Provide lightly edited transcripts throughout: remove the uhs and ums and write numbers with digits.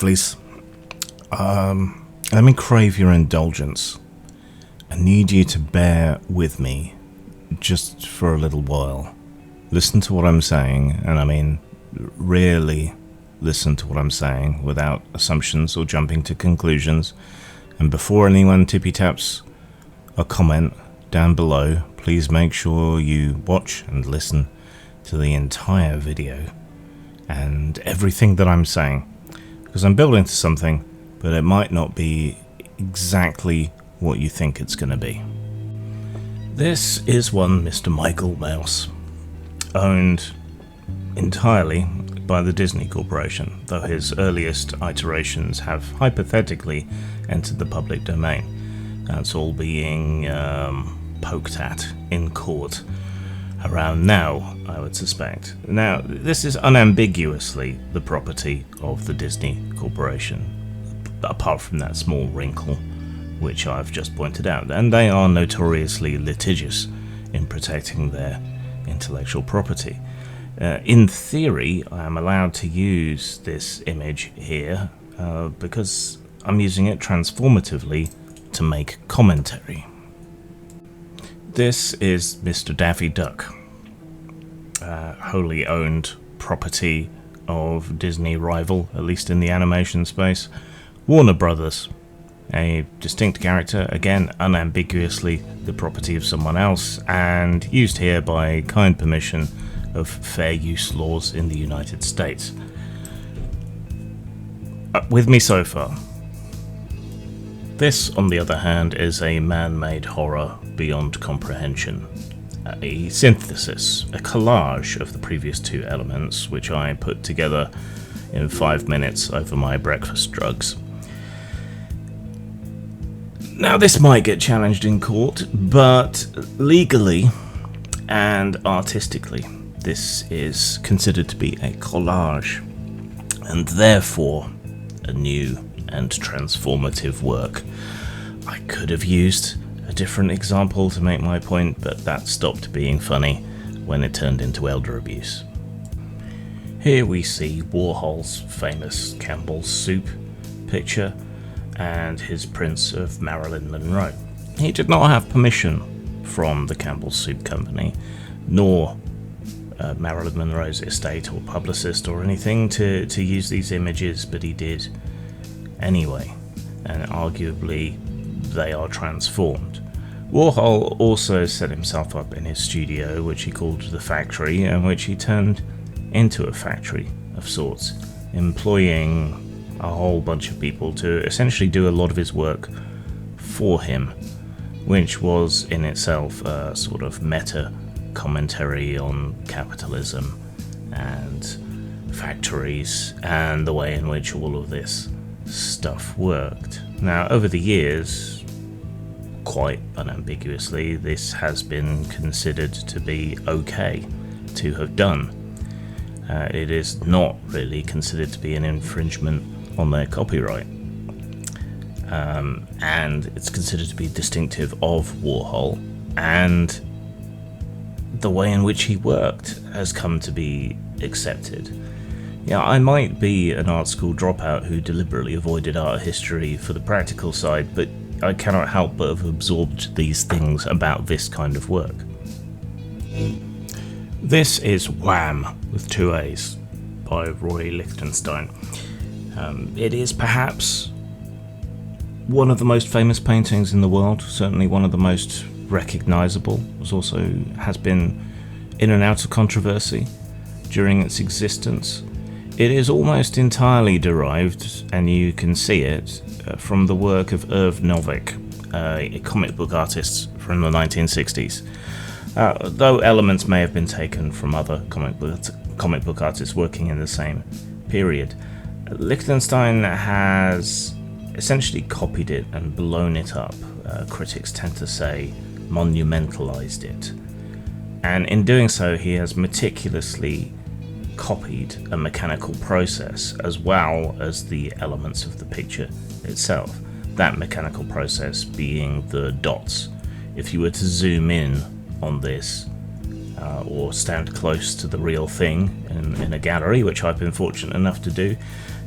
lovelies. Let me crave your indulgence. I need you to bear with me just for a little while. Listen to what I'm saying, and I mean really listen to what I'm saying without assumptions or jumping to conclusions. And before anyone tippy-taps a comment down below, please make sure you watch and listen to the entire video and everything that I'm saying, because I'm building to something, but it might not be exactly what you think it's going to be. This is one Mr. Michael Mouse, owned entirely by the Disney Corporation, though his earliest iterations have hypothetically entered the public domain. That's all being poked at in court around now, I would suspect. Now, this is unambiguously the property of the Disney Corporation, apart from that small wrinkle which I've just pointed out, and they are notoriously litigious in protecting their intellectual property. In theory, I am allowed to use this image here because I'm using it transformatively to make commentary. This is Mr. Daffy Duck, wholly owned property of Disney rival, at least in the animation space, Warner Brothers. A distinct character, again unambiguously the property of someone else, and used here by kind permission of fair use laws in the United States. With me so far. This, on the other hand, is a man-made horror beyond comprehension. A synthesis, a collage of the previous two elements, which I put together in 5 minutes over my breakfast drugs. Now, this might get challenged in court, but legally and artistically, this is considered to be a collage, and therefore a new and transformative work. I could have used a different example to make my point, but that stopped being funny when it turned into elder abuse. Here we see Warhol's famous Campbell's Soup picture and his prints of Marilyn Monroe. He did not have permission from the Campbell's Soup Company, nor Marilyn Monroe's estate or publicist or anything to use these images, but he did anyway, and arguably they are transformed. Warhol also set himself up in his studio, which he called the factory, and which he turned into a factory of sorts, employing a whole bunch of people to essentially do a lot of his work for him, which was in itself a sort of meta commentary on capitalism and factories and the way in which all of this stuff worked. Now, over the years, quite unambiguously, this has been considered to be okay to have done. It is not really considered to be an infringement on their copyright, and it's considered to be distinctive of Warhol, and the way in which he worked has come to be accepted. Yeah, I might be an art school dropout who deliberately avoided art history for the practical side, but I cannot help but have absorbed these things about this kind of work. This is Wham! With 2 A's by Roy Lichtenstein. It is perhaps one of the most famous paintings in the world, certainly one of the most recognisable. It also has been in and out of controversy during its existence. It is almost entirely derived, and you can see it, from the work of Irv Novick, a comic book artist from the 1960s. Though elements may have been taken from other comic book artists working in the same period, Lichtenstein has essentially copied it and blown it up. Critics tend to say monumentalized it. And in doing so, he has meticulously copied a mechanical process as well as the elements of the picture itself. That mechanical process being the dots. If you were to zoom in on this, or stand close to the real thing in a gallery, which I've been fortunate enough to do,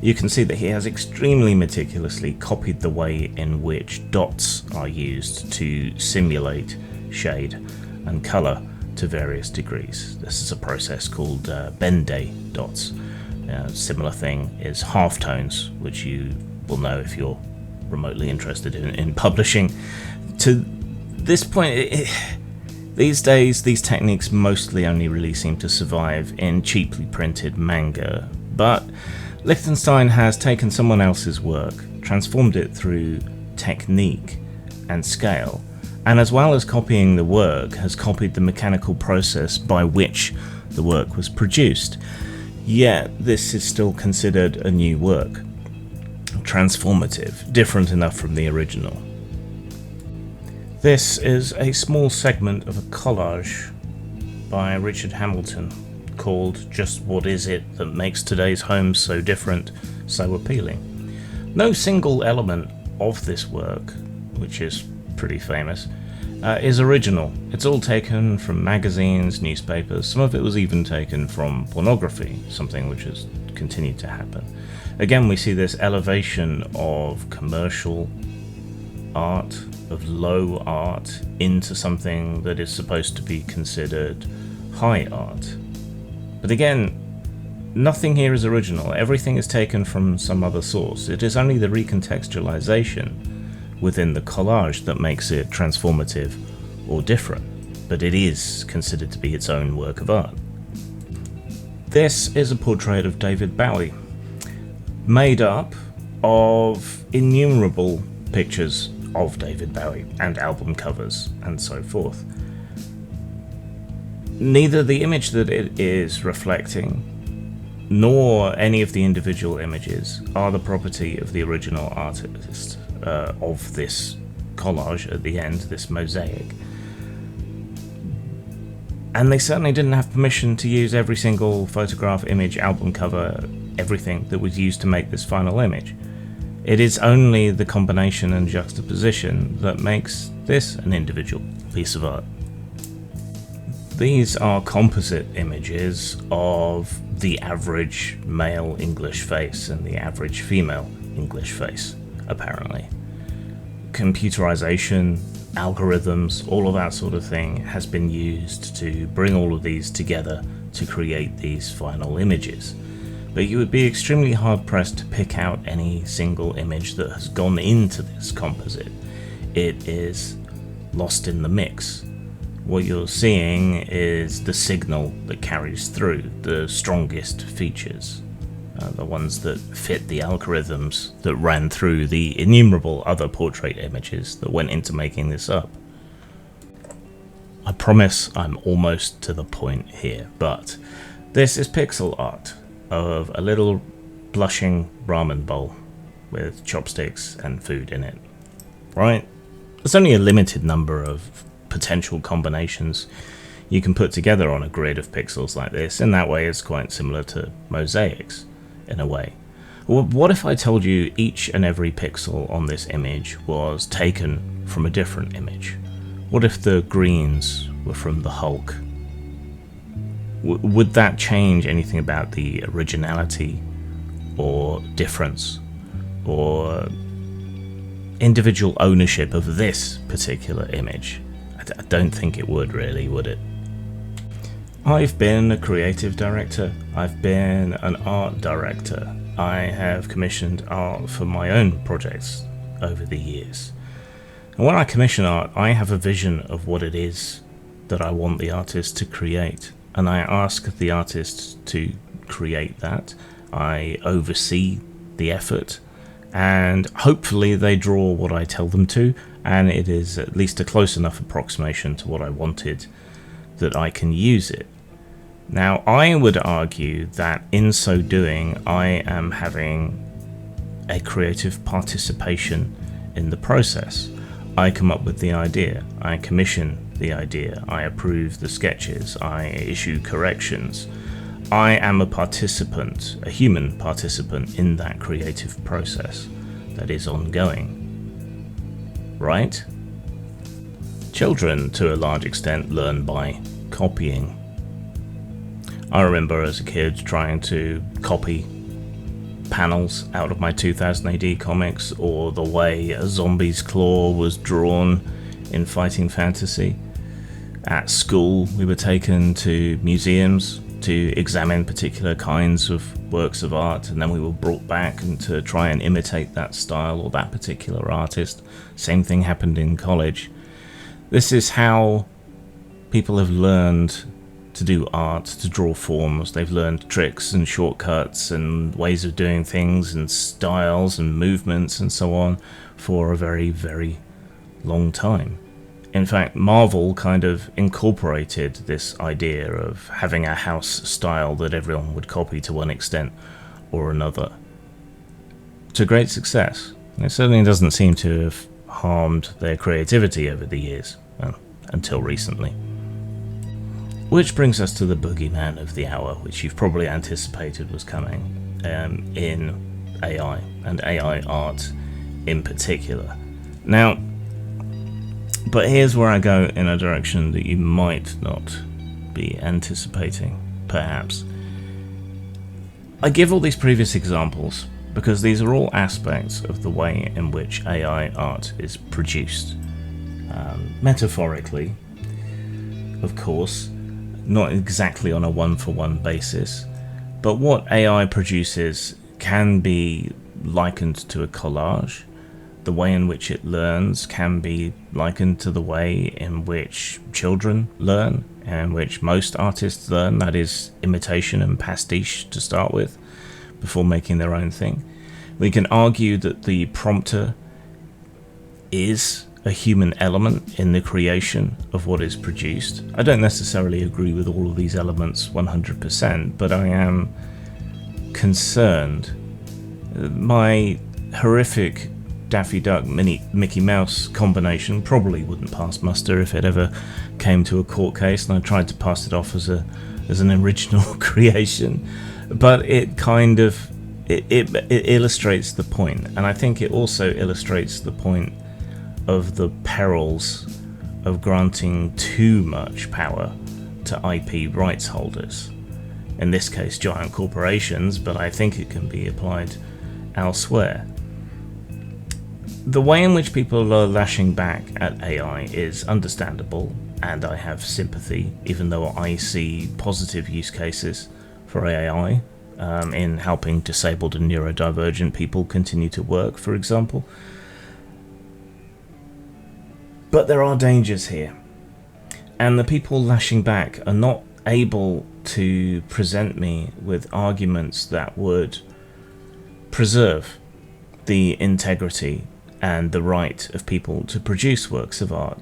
you can see that he has extremely meticulously copied the way in which dots are used to simulate shade and colour to various degrees. This is a process called Bende dots. Similar thing is halftones, which you will know if you're remotely interested in publishing. To this point, these days, these techniques mostly only really seem to survive in cheaply printed manga, but Lichtenstein has taken someone else's work, transformed it through technique and scale, and as well as copying the work, has copied the mechanical process by which the work was produced. Yet, this is still considered a new work. Transformative, different enough from the original. This is a small segment of a collage by Richard Hamilton called Just What Is It That Makes Today's Homes So Different, So Appealing. No single element of this work, which is pretty famous, is original. It's all taken from magazines, newspapers, some of it was even taken from pornography, something which has continued to happen. Again, we see this elevation of commercial art, of low art, into something that is supposed to be considered high art. But again, nothing here is original. Everything is taken from some other source. It is only the recontextualization within the collage that makes it transformative or different, but it is considered to be its own work of art. This is a portrait of David Bowie, made up of innumerable pictures of David Bowie and album covers and so forth. Neither the image that it is reflecting nor any of the individual images are the property of the original artist of this collage at the end, this mosaic. And they certainly didn't have permission to use every single photograph, image, album cover, everything that was used to make this final image. It is only the combination and juxtaposition that makes this an individual piece of art. These are composite images of the average male English face and the average female English face, apparently. Computerization, algorithms, all of that sort of thing has been used to bring all of these together to create these final images. But you would be extremely hard-pressed to pick out any single image that has gone into this composite. It is lost in the mix. What you're seeing is the signal that carries through, the strongest features, the ones that fit the algorithms that ran through the innumerable other portrait images that went into making this up. I promise I'm almost to the point here, but this is pixel art of a little blushing ramen bowl with chopsticks and food in it, right? There's only a limited number of potential combinations you can put together on a grid of pixels like this. In that way, it's quite similar to mosaics, in a way. Well, what if I told you each and every pixel on this image was taken from a different image? What if the greens were from the Hulk? Would that change anything about the originality or difference or individual ownership of this particular image? I don't think it would really, would it? I've been a creative director. I've been an art director. I have commissioned art for my own projects over the years. And when I commission art, I have a vision of what it is that I want the artist to create. And I ask the artist to create that. I oversee the effort, and hopefully they draw what I tell them to, and it is at least a close enough approximation to what I wanted that I can use it. Now, I would argue that in so doing, I am having a creative participation in the process. I come up with the idea, I commission the idea, I approve the sketches, I issue corrections. I am a participant, a human participant in that creative process that is ongoing. Right? Children, to a large extent, learn by copying. I remember as a kid trying to copy panels out of my 2000 AD comics, or the way a zombie's claw was drawn in Fighting Fantasy. At school, we were taken to museums to examine particular kinds of works of art, and then we were brought back and to try and imitate that style or that particular artist. Same thing happened in college. This is how people have learned to do art, to draw forms. They've learned tricks and shortcuts and ways of doing things and styles and movements and so on for a very, very long time. In fact, Marvel kind of incorporated this idea of having a house style that everyone would copy to one extent or another, to great success. It certainly doesn't seem to have harmed their creativity over the years, well, until recently. Which brings us to the boogeyman of the hour, which you've probably anticipated was coming, in AI, and AI art in particular. Now, but here's where I go in a direction that you might not be anticipating, perhaps. I give all these previous examples because these are all aspects of the way in which AI art is produced. Metaphorically, of course, not exactly on a one-for-one basis, but what AI produces can be likened to a collage. The way in which it learns can be likened to the way in which children learn, and which most artists learn, that is, imitation and pastiche to start with, before making their own thing. We can argue that the prompter is a human element in the creation of what is produced. I don't necessarily agree with all of these elements 100%, but I am concerned. My horrific Daffy Duck Mickey Mouse combination probably wouldn't pass muster if it ever came to a court case and I tried to pass it off as an original creation, but it kind of it illustrates the point, and I think it also illustrates the point of the perils of granting too much power to IP rights holders, in this case giant corporations, but I think it can be applied elsewhere. The way in which people are lashing back at AI is understandable, and I have sympathy, even though I see positive use cases for AI in helping disabled and neurodivergent people continue to work, for example. But there are dangers here, and the people lashing back are not able to present me with arguments that would preserve the integrity and the right of people to produce works of art,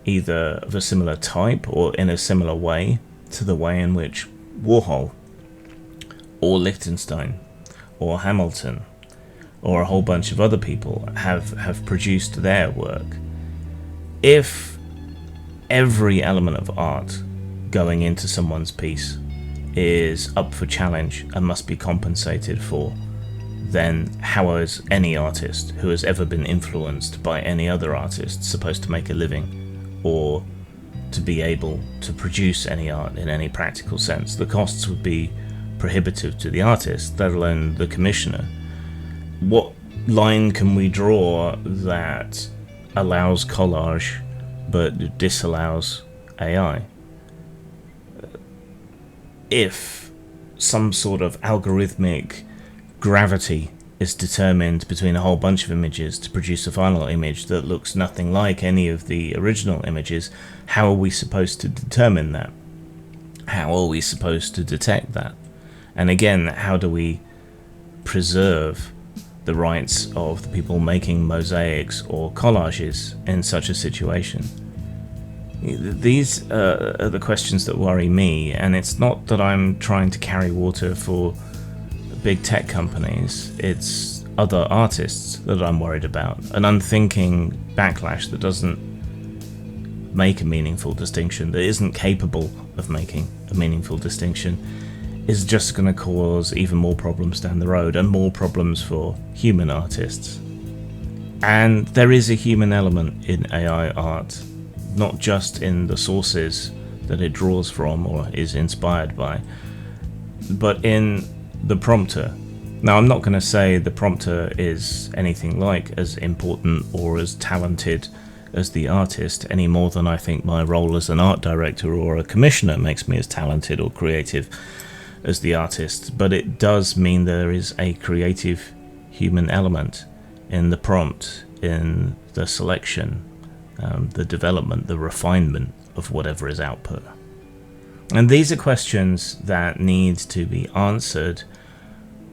either of a similar type or in a similar way to the way in which Warhol or Lichtenstein or Hamilton or a whole bunch of other people have produced their work. If every element of art going into someone's piece is up for challenge and must be compensated for, then how is any artist who has ever been influenced by any other artist supposed to make a living, or to be able to produce any art in any practical sense? The costs would be prohibitive to the artist, let alone the commissioner. What line can we draw that allows collage but disallows AI? If some sort of algorithmic gravity is determined between a whole bunch of images to produce a final image that looks nothing like any of the original images, how are we supposed to determine that? How are we supposed to detect that? And again, how do we preserve the rights of the people making mosaics or collages in such a situation? These are the questions that worry me, and it's not that I'm trying to carry water for big tech companies, it's other artists that I'm worried about. An unthinking backlash that doesn't make a meaningful distinction, that isn't capable of making a meaningful distinction, is just going to cause even more problems down the road, and more problems for human artists. And there is a human element in AI art, not just in the sources that it draws from or is inspired by, but in the prompter Now, I'm not going to say the prompter is anything like as important or as talented as the artist, any more than I think my role as an art director or a commissioner makes me as talented or creative as the artist, but it does mean there is a creative human element in the prompt, in the selection, the development, the refinement of whatever is output. And these are questions that need to be answered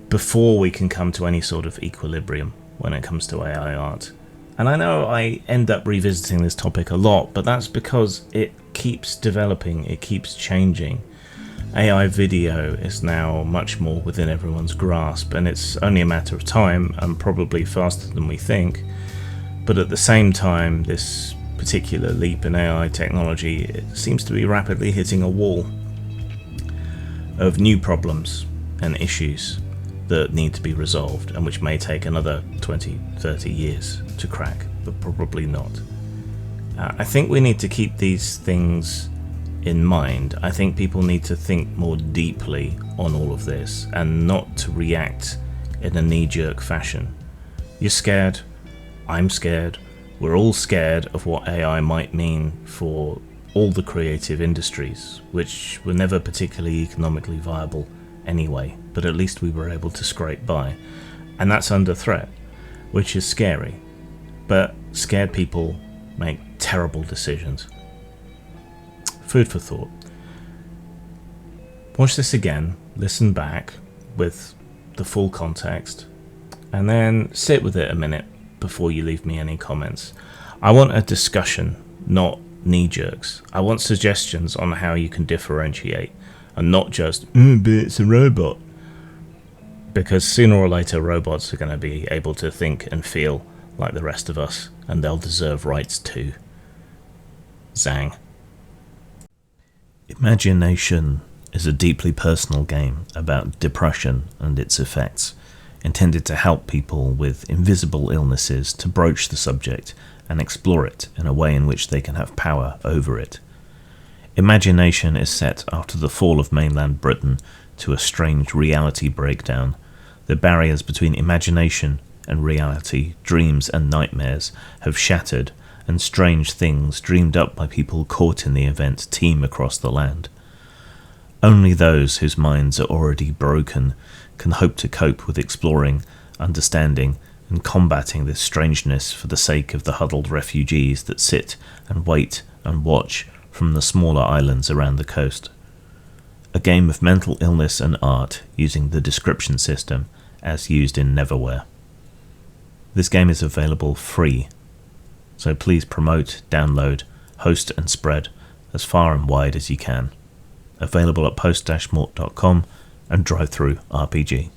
before we can come to any sort of equilibrium when it comes to AI art. And I know I end up revisiting this topic a lot, but that's because it keeps developing, it keeps changing. AI video is now much more within everyone's grasp, and it's only a matter of time, and probably faster than we think. But at the same time, this particular leap in AI technology, it seems to be rapidly hitting a wall of new problems and issues that need to be resolved, and which may take another 20, 30 years to crack, but probably not. I think we need to keep these things in mind. I think people need to think more deeply on all of this and not to react in a knee-jerk fashion. You're scared, I'm scared, we're all scared of what AI might mean for all the creative industries, which were never particularly economically viable anyway, but at least we were able to scrape by. And that's under threat, which is scary. But scared people make terrible decisions. Food for thought. Watch this again, listen back with the full context, and then sit with it a minute before you leave me any comments. I want a discussion, not knee-jerks. I want suggestions on how you can differentiate, and not just, but it's a robot. Because sooner or later robots are going to be able to think and feel like the rest of us, and they'll deserve rights too. Zang. Imagination is a deeply personal game about depression and its effects, intended to help people with invisible illnesses to broach the subject and explore it in a way in which they can have power over it. Imagination is set after the fall of mainland Britain to a strange reality breakdown. The barriers between imagination and reality, dreams and nightmares, have shattered, and strange things dreamed up by people caught in the event teem across the land. Only those whose minds are already broken can hope to cope with exploring, understanding, and combating this strangeness for the sake of the huddled refugees that sit and wait and watch from the smaller islands around the coast. A game of mental illness and art using the description system as used in Neverwhere. This game is available free, so please promote, download, host and spread as far and wide as you can. Available at post-mort.com and drive-through RPG.